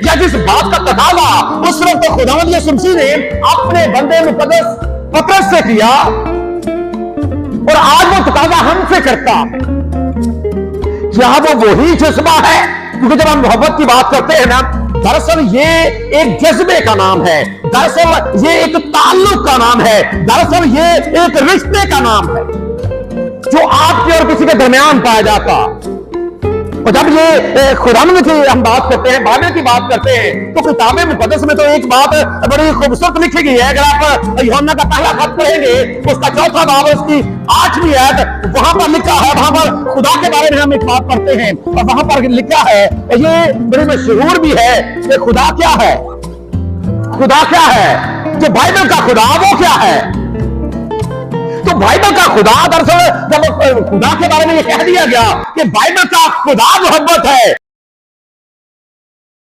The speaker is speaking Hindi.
या जिस बात का तकाजा उस वक्त तो खुदावंद यीशु मसीह ने अपने बंदे मुकद्दस पतरस से किया और आज वो तकाजा हमसे करता। क्या वो वही जज्बा है? क्योंकि जब हम मोहब्बत की बात करते हैं ना, दरअसल ये एक जज्बे का नाम है, दरअसल ये एक ताल्लुक का नाम है, दरअसल ये एक रिश्ते का नाम है जो आपके और किसी के दरमियान पाया जाता। और जब ये खुदावंद की हम बात करते हैं, बाइबल की बात करते हैं, तो किताब मुकद्दस में तो एक बात बड़ी खूबसूरत लिखी गई है। अगर आप यूहन्ना का पहला खत पढ़ेंगे, उसका चौथा बाब, उसकी 8वीं आयत, वहां पर लिखा है, वहां पर खुदा के बारे में हम एक बात पढ़ते हैं और वहां पर लिखा है, और ये बड़ी मशहूर भी है कि खुदा क्या है। खुदा क्या है? जो बाइबल का खुदा वो क्या है? तो बाइबल का खुदा, दरअसल जब खुदा के बारे में ये कह दिया गया कि बाइबल का खुदा मोहब्बत है,